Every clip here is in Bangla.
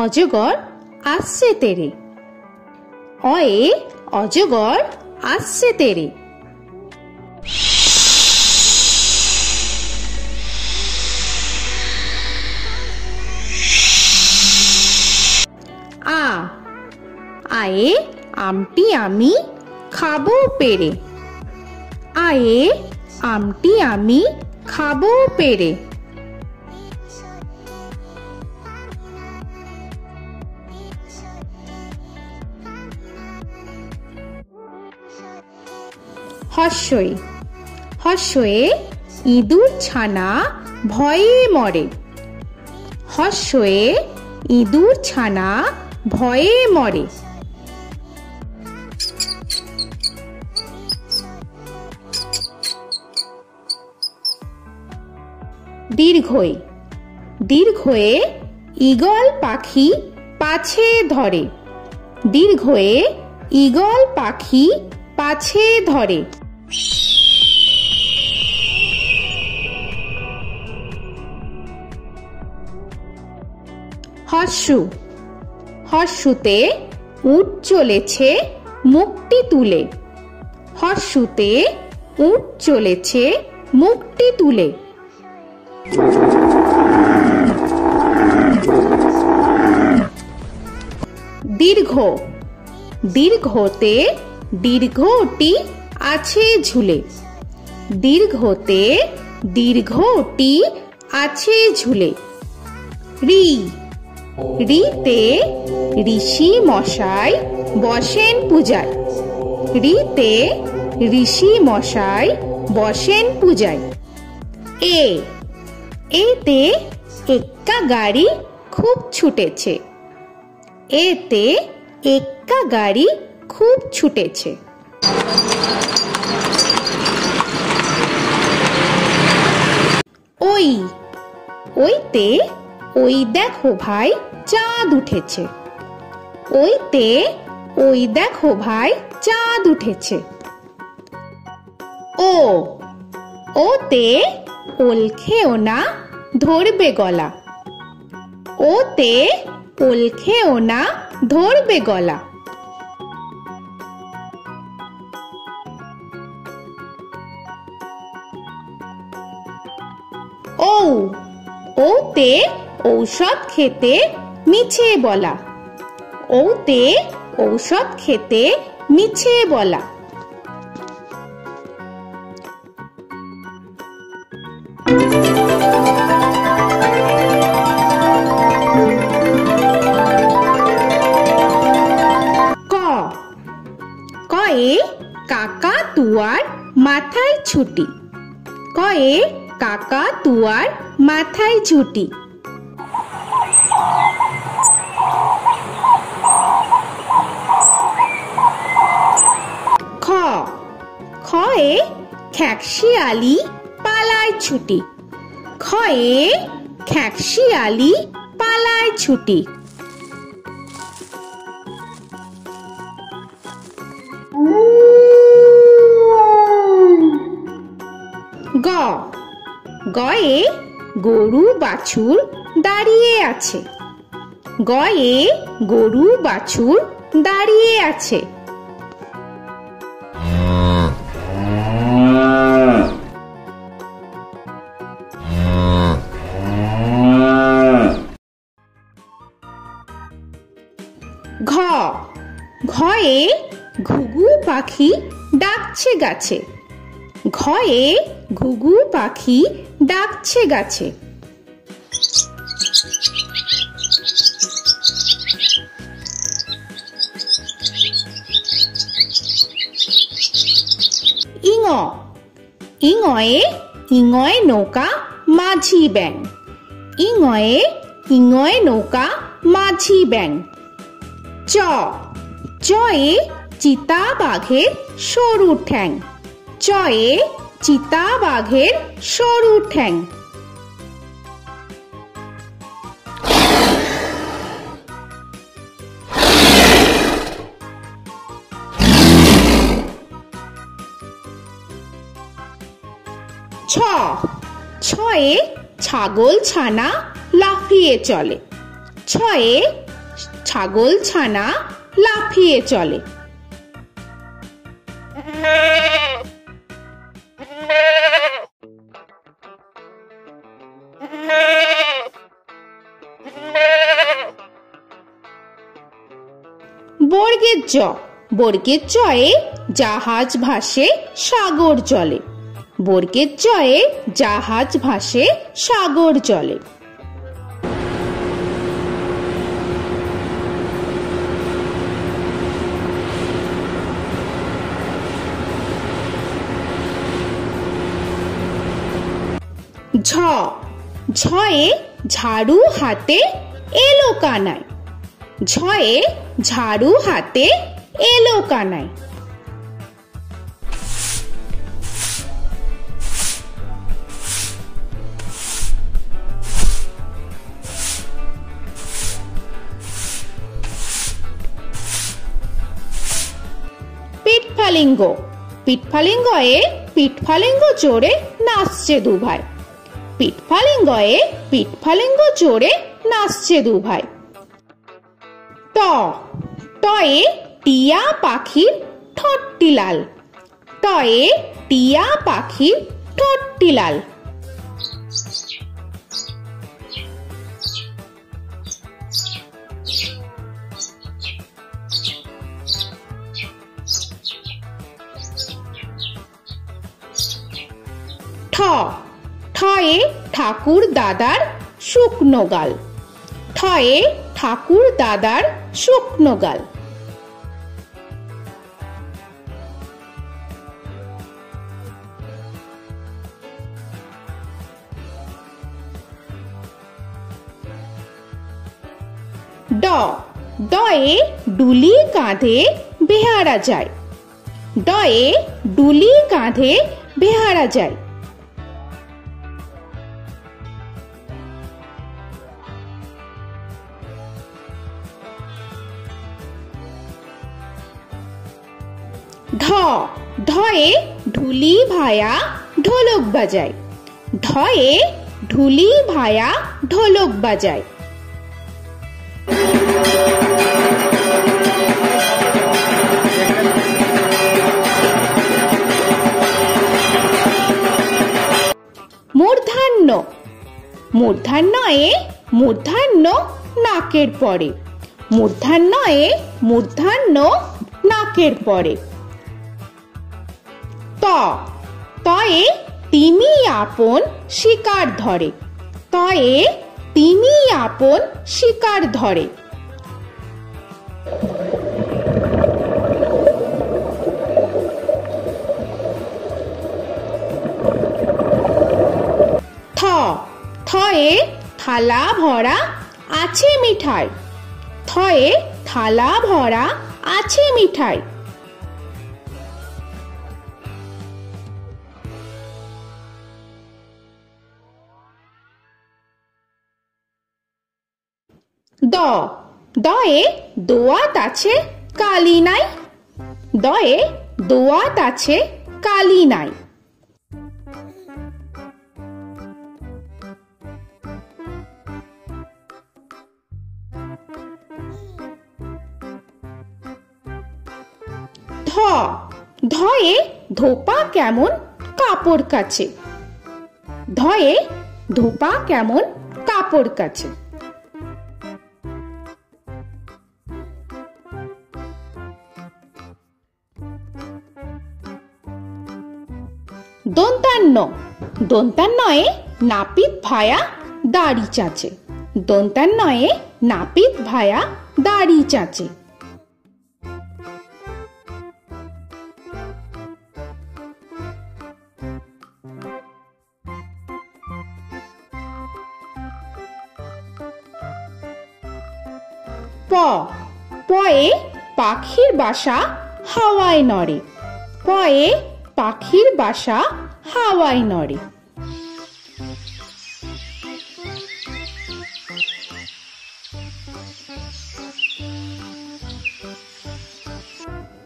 অজগর আসছে তেরে। অয়ে অজগর আসছে তেরে। আ আয়ে আমটি আমি খাবো পেরে। আয়ে আমটি আমি খাবো পেরে। হর্ষই হর্ষয়ে ইঁদুর ছানা ভয়ে মরে। হর্ষয়ে ইঁদুর ছানা ভয়ে মরে। দীর্ঘই দীর্ঘয়ে ঈগল পাখি পাছে ধরে। দীর্ঘয়ে ঈগল পাখি পাছে ধরে। হর্ষু হর্ষুতে উট চলেছে মুখটি তুলে। হর্ষুতে উট চলেছে মুখটি তুলে। দীর্ঘ দীর্ঘতে দীর্ঘটি আছে ঝুলে। দীর্ঘতে দীর্ঘটি আছে ঝুলে। রি রিতে ঋষি মশাই বসেন পূজায়। রিতে ঋষি মশাই বসেন পূজায়। এ এতে এক্কা গাড়ি খুব ছুটেছে। এতে এক্কা গাড়ি খুব ছুটেছে। ওই ওইতে ওই দেখো ভাই চাঁদ উঠেছে। ওইতে ওই দেখো ভাই চাঁদ উঠেছে। ও ওতে ওল খেও না ধরবে গলা। ওতে ওল খেও না ধরবে গলা। ও ওতে ঔষধ খেতে মিছে বলা। ওতে ঔষধ খেতে মিছে বলা। ক কয়ে কাকা তুয়ার মাথায় ছুটি। কয়ে কাকা তুয়ার মাথায় ছুটি। খ খয়ে খ্যাকশিয়ালি পালায় ছুটি। খয়ে খ্যাকশিয়ালি পালায় ছুটি। গ গয়ে গরু বাছুর দাঁড়িয়ে আছে। গয়ে গরু বাছুর দাঁড়িয়ে আছে। ঘ ঘয়ে ঘুঘু পাখি ডাকছে গাছে। ঘয়ে ঘুঘু পাখি ডাকছে গাছে। ইঙ ইঙয়ে ইঙয়ে নৌকা মাঝি ব্যাং। ইঙয়ে ইঙয়ে নৌকা মাঝি ব্যাং। চ চয়ে চিতা বাঘের সরু ঠ্যাং। চয়ে চিতা বাঘের সরু ঠ্যাং। ছ ছয়ে ছাগল ছানা লাফিয়ে চলে। ছয়ে ছাগল ছানা লাফিয়ে চলে। বর্গের জ, বর্গের জয়ে জাহাজ ভাসে সাগর জলে। বর্গের জয়ে জাহাজ ভাসে সাগর জলে। ঝ, ঝয়ে ঝাড়ু হাতে এলো কানাই। ঝয়ে ঝাড়ু হাতে এলো কানাই। পিঠফালিঙ্গ, পিঠফালিঙ্গয়ে পিঠফালিঙ্গ চড়ে নাচছে দুভাই। পিঠফালিঙ্গয়ে পিঠফালিঙ্গ চড়ে নাচছে দুভাই। ট, টয়ে টিয়া পাখির ঠোঁটটি লাল। টয়ে টিয়া পাখির ঠোঁটটি লাল। ঠ, ঠয়ে ঠাকুর দাদার শুকনো গাল। ঠয়ে ঠাকুর দাদার শুকনো গাল। ড, ডয়ে ডুলি কাঁধে বেহারা যায়। ডয়ে ডুলি কাঁধে বেহারা যায়। ঢ, ঢয়ে ঢুলি ভায়া ঢোলক বাজায়। ঢয়ে ঢুলি ভায়া ঢোলক বাজায়। মূর্ধন্য, মূর্ধন্যয়ে মূর্ধন্য নাকের পরে। মূর্ধন্যয়ে মূর্ধন্য নাকের পরে। ত, তয়ে তিমি আপন শিকার ধরে। তয়ে তিমি আপন শিকার ধরে। থ, থয়ে থালা ভরা আছে মিঠাই। থয়ে থালা ভরা আছে মিঠাই। দ, দয়ে দোয়াত আছে কালি নাই। দয়ে দোয়াত আছে কালি নাই। ধ, ধয়ে ধোপা কেমন কাপড় কাছে। ধয়ে ধোপা কেমন কাপড় কাছে। দন্তান্ন, দন্তান্নয়ে নাপিত ভায়া দাড়ি চাচে। দন্তান্নয়ে নাপিত ভায়া দাড়ি চাচে। প, পয়ে পাখির বাসা হাওয়ায় নড়ে। পয়ে পাখির বাসা হাওয়ায় নড়ে।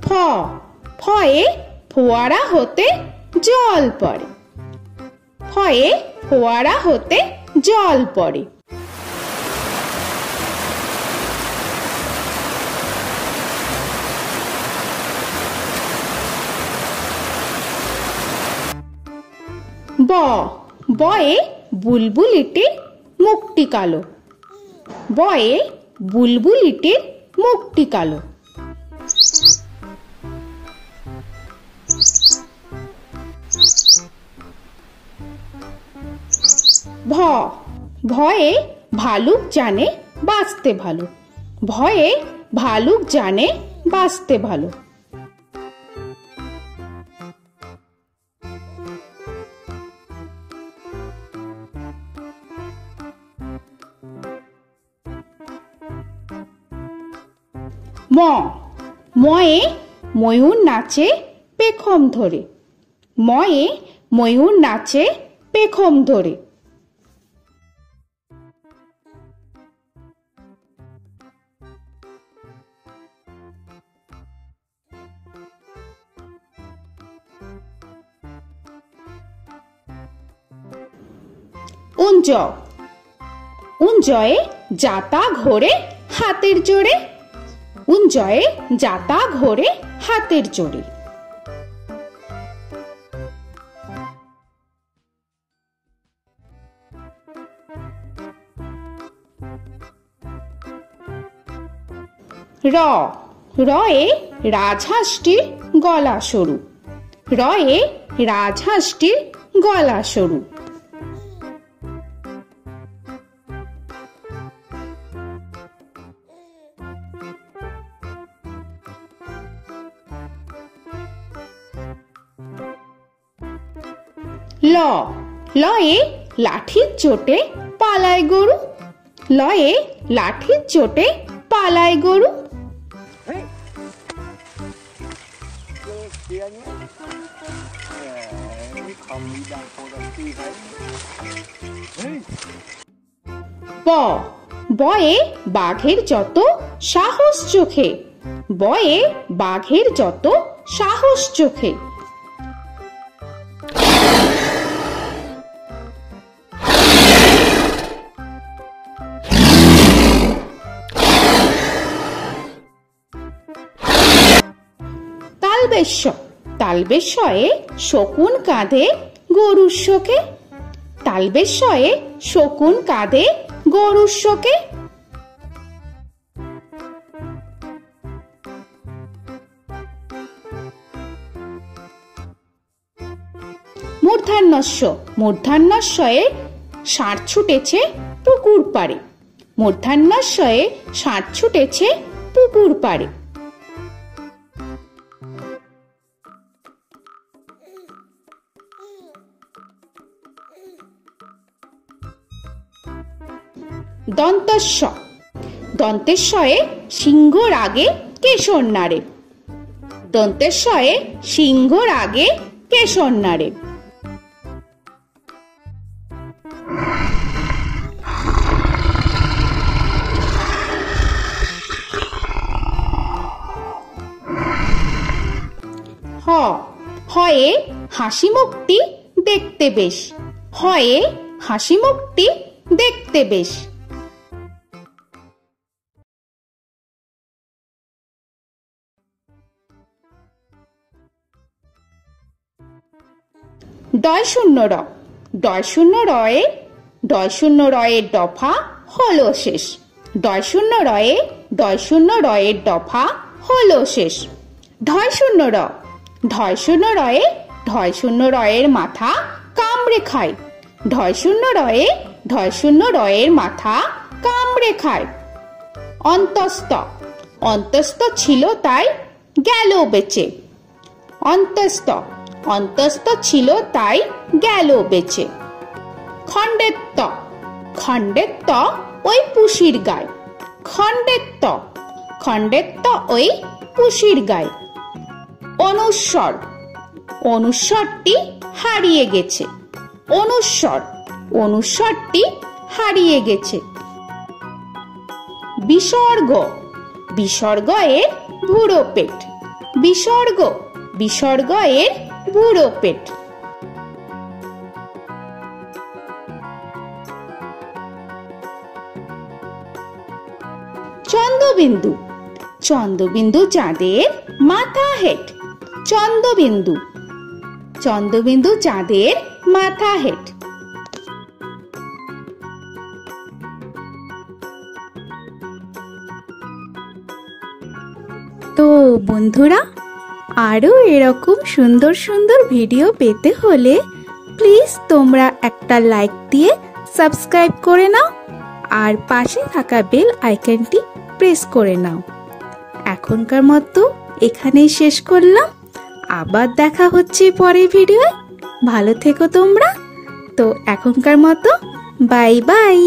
ফ, ফয়ে ফোয়ারা হতে জল পড়ে। ফয়ে ফোয়ারা হতে জল পড়ে। ব বয়ে বুলবুলিটির মুখটি কালো। বয়ে বুলবুলিটির মুখটি কালো। ভ ভয়ে ভালুক জানে বাঁচতে ভালো। ভয়ে ভালুক জানে বাঁচতে ভালো। ম ময়ে ময়ূর নাচে পেখম ধরে। ময়ে ময়ূর নাচে পেখম ধরে। উঞ্জ উঞ্জয়ে যাতা ঘোরে হাতের জোরে। উঞ্জয়ে যাতা ঘোরে হাতের জোরে। র রয়ে রাজহাঁসটির গলা সরু। রয়ে রাজহাঁসটির গলা সরু। ল লয়ে লাঠির চোটে পালায় গরু। লয়ে লাঠির চোটে পালায় গরু। ব বয়ে বাঘের যত সাহস চোখে। বয়ে বাঘের যত সাহস চোখে। তালবেশ্য তালবেশ্যয়ে শকুন কাঁধে গরুর শোকে। তালবেশ্যয়ে শকুন কাঁধে গরুর শোকে। মূর্ধন্যস্য মূর্ধন্যস্বয়ে ষাঁড় ছুটেছে পুকুর পাড়ে। মূর্ধন্যস্বয়ে ষাঁড় ছুটেছে পুকুর পাড়ে। দন্তস্ব দন্তেশ্বয়ে সিংহর আগে কেশর নাড়ে। দন্তেশ্বয়ে সিংহর আগে কেশর নাড়ে। হ হয়ে হাসি মুখটি দেখতে বেশ। হয়ে হাসি মুখটি দেখতে বেশ। ডয় শূন্য র ডয় শূন্য রয়ে ডয় শূন্য রয়ের দফা হলো শেষ। ডয় শূন্য রয়ে ডয় শূন্য রয়ের দফা হলো শেষ। ঢয় শূন্য র ঢয় শূন্য রয়ে ঢয় শূন্য রয়ের মাথা কামড়ে খায়। ঢয় শূন্য রয়ে ঢয় শূন্য রয়ের মাথা কামড়ে খায়। অন্তস্থ অন্তস্থ ছিল তাই গেল বেঁচে। অন্তস্থ অন্তস্থ ছিল তাই গেল বেঁচে। খণ্ডেত্ব খণ্ডেত্ব ওই পুষির গায়। খণ্ডেত্ব খণ্ডেত্ব ওই পুষির গায়। অনুস্বর অনুস্বরটি হারিয়ে গেছে। অনুস্বর অনুস্বরটি হারিয়ে গেছে। বিসর্গ বিসর্গ এর বুড়ো পেট। বিসর্গ বিসর্গ এর বুড়ো পেট। চন্দ্রবিন্দু চন্দ্রবিন্দু চাঁদের মাথা হেট। চন্দ্রবিন্দু চন্দ্রবিন্দু চাঁদের মাথা হেড। তো বন্ধুরা, আরও এরকম সুন্দর সুন্দর ভিডিও পেতে হলে প্লিজ তোমরা একটা লাইক দিয়ে সাবস্ক্রাইব করে নাও আর পাশে থাকা বেল আইকনটি প্রেস করে নাও। এখনকার মতো এখানেই শেষ করলাম, আবার দেখা হচ্ছে পরের ভিডিওয়। ভালো থেকো তোমরা। তো এখনকার মতো বাই বাই।